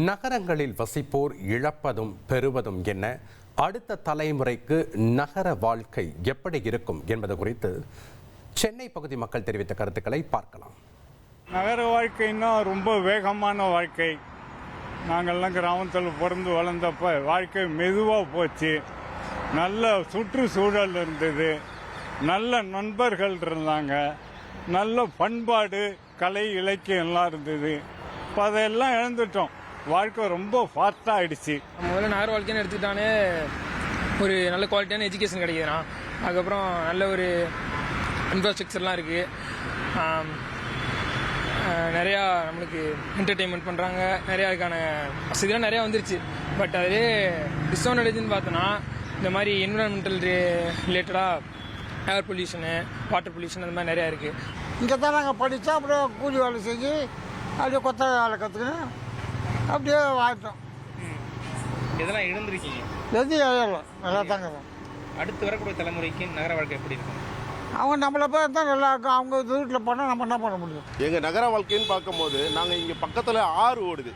நகரங்களில் வசிப்போர் இழப்பதும் பெறுவதும் என்ன, அடுத்த தலைமுறைக்கு நகர வாழ்க்கை எப்படி இருக்கும் என்பது குறித்து சென்னை பகுதி மக்கள் தெரிவித்த கருத்துக்களை பார்க்கலாம். நகர வாழ்க்கைன்னா ரொம்ப வேகமான வாழ்க்கை. நாங்கள்லாம் கிராமத்தில் பிறந்து வளர்ந்தப்ப வாழ்க்கை மெதுவாக போச்சு. நல்ல சுற்றுச்சூழல் இருந்தது, நல்ல நண்பர்கள் இருந்தாங்க, நல்ல பண்பாடு, கலை, இலக்கியம் எல்லாம் இருந்தது. இப்போ அதையெல்லாம் இழந்துட்டோம். வாழ்க்கை ரொம்ப ஃபாஸ்ட்டாக ஆகிடுச்சு. முதல்ல நகர வாழ்க்கைன்னு எடுத்துக்கிட்டாலே ஒரு நல்ல குவாலிட்டியான எஜுகேஷன் கிடைக்குதுண்ணா. அதுக்கப்புறம் நல்ல ஒரு இன்ஃப்ராஸ்ட்ரக்சர்லாம் இருக்குது. நிறையா நம்மளுக்கு என்டர்டெயின்மெண்ட் பண்ணுறாங்க. நிறையா அதுக்கான வசதிலாம் நிறையா வந்துருச்சு. பட் அதே டிஸ்அட்வான்டேஜ்னு பார்த்தோன்னா இந்த மாதிரி என்விரான்மெண்டல் ரிலேட்டடாக ஏர் பொல்யூஷனு, வாட்டர் பொல்யூஷன் அந்த மாதிரி நிறையா இருக்குது. இங்கே தான் நாங்கள் படித்தா அப்படியே கூலி வேலை செஞ்சு அப்படியே கொத்த வேலை கற்றுக்கின்னு அப்படியே வாழ்த்தோம். இதெல்லாம் இழந்திருக்கீங்க. எதுவும் இழலாம், நல்லா தாங்க. அடுத்து வரக்கூடிய தலைமுறைக்கு நகர வாழ்க்கை எப்படி இருக்கும்? அவங்க நம்மளை போய் இருந்தால் நல்லா இருக்கும். அவங்க வீட்டில் போனால் நம்ம என்ன பண்ண முடியும்? எங்கள் நகர வாழ்க்கைன்னு பார்க்கும்போது நாங்கள் இங்கே பக்கத்தில் ஆறு ஓடுது.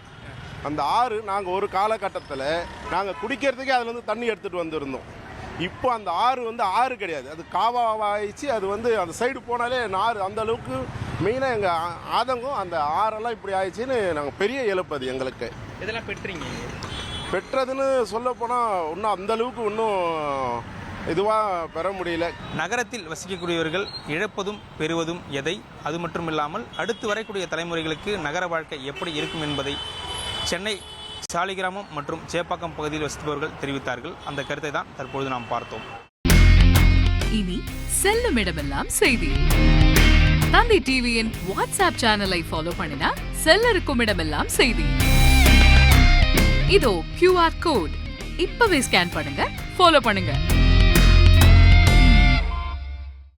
அந்த ஆறு நாங்கள் ஒரு காலகட்டத்தில் நாங்கள் குடிக்கிறதுக்கே அதுலேருந்து தண்ணி எடுத்துகிட்டு வந்திருந்தோம். இப்போ அந்த ஆறு ஆறு கிடையாது, அது காவாவாயிடுச்சு. அது அந்த சைடு போனாலே ஆறு அந்த அளவுக்கு மெயினாக எங்கள் ஆதங்கம் அந்த ஆறெல்லாம் இப்படி ஆயிடுச்சின்னு நாங்கள் பெரிய இழப்பது எங்களுக்கு. இதெல்லாம் பெற்றீங்க. பெற்றதுன்னு சொல்ல போனால் இன்னும் அந்த அளவுக்கு இன்னும் இதுவாக பெற முடியல. நகரத்தில் வசிக்கக்கூடியவர்கள் இழப்பதும் பெறுவதும் எதை, அது மட்டும் இல்லாமல் அடுத்து வரக்கூடிய தலைமுறைகளுக்கு நகர வாழ்க்கை எப்படி இருக்கும் என்பதை சென்னை சாலிகிராமம் மற்றும் சேப்பாக்கம் பகுதியில் வசிப்பவர்கள் தெரிவித்தார்கள். அந்த கருத்தை தான் தற்பொழுது நாம் பார்த்தோம். இனி செல்லும் இடமெல்லாம் செய்தி. தந்தை டிவியின் வாட்ஸ்அப் சேனலை ஃபாலோ பண்ணினா செல்ல இருக்கும் இடமெல்லாம் செய்தி. இதோ QR கோட் இப்பவே ஸ்கேன் பண்ணுங்க, ஃபாலோ பண்ணுங்க.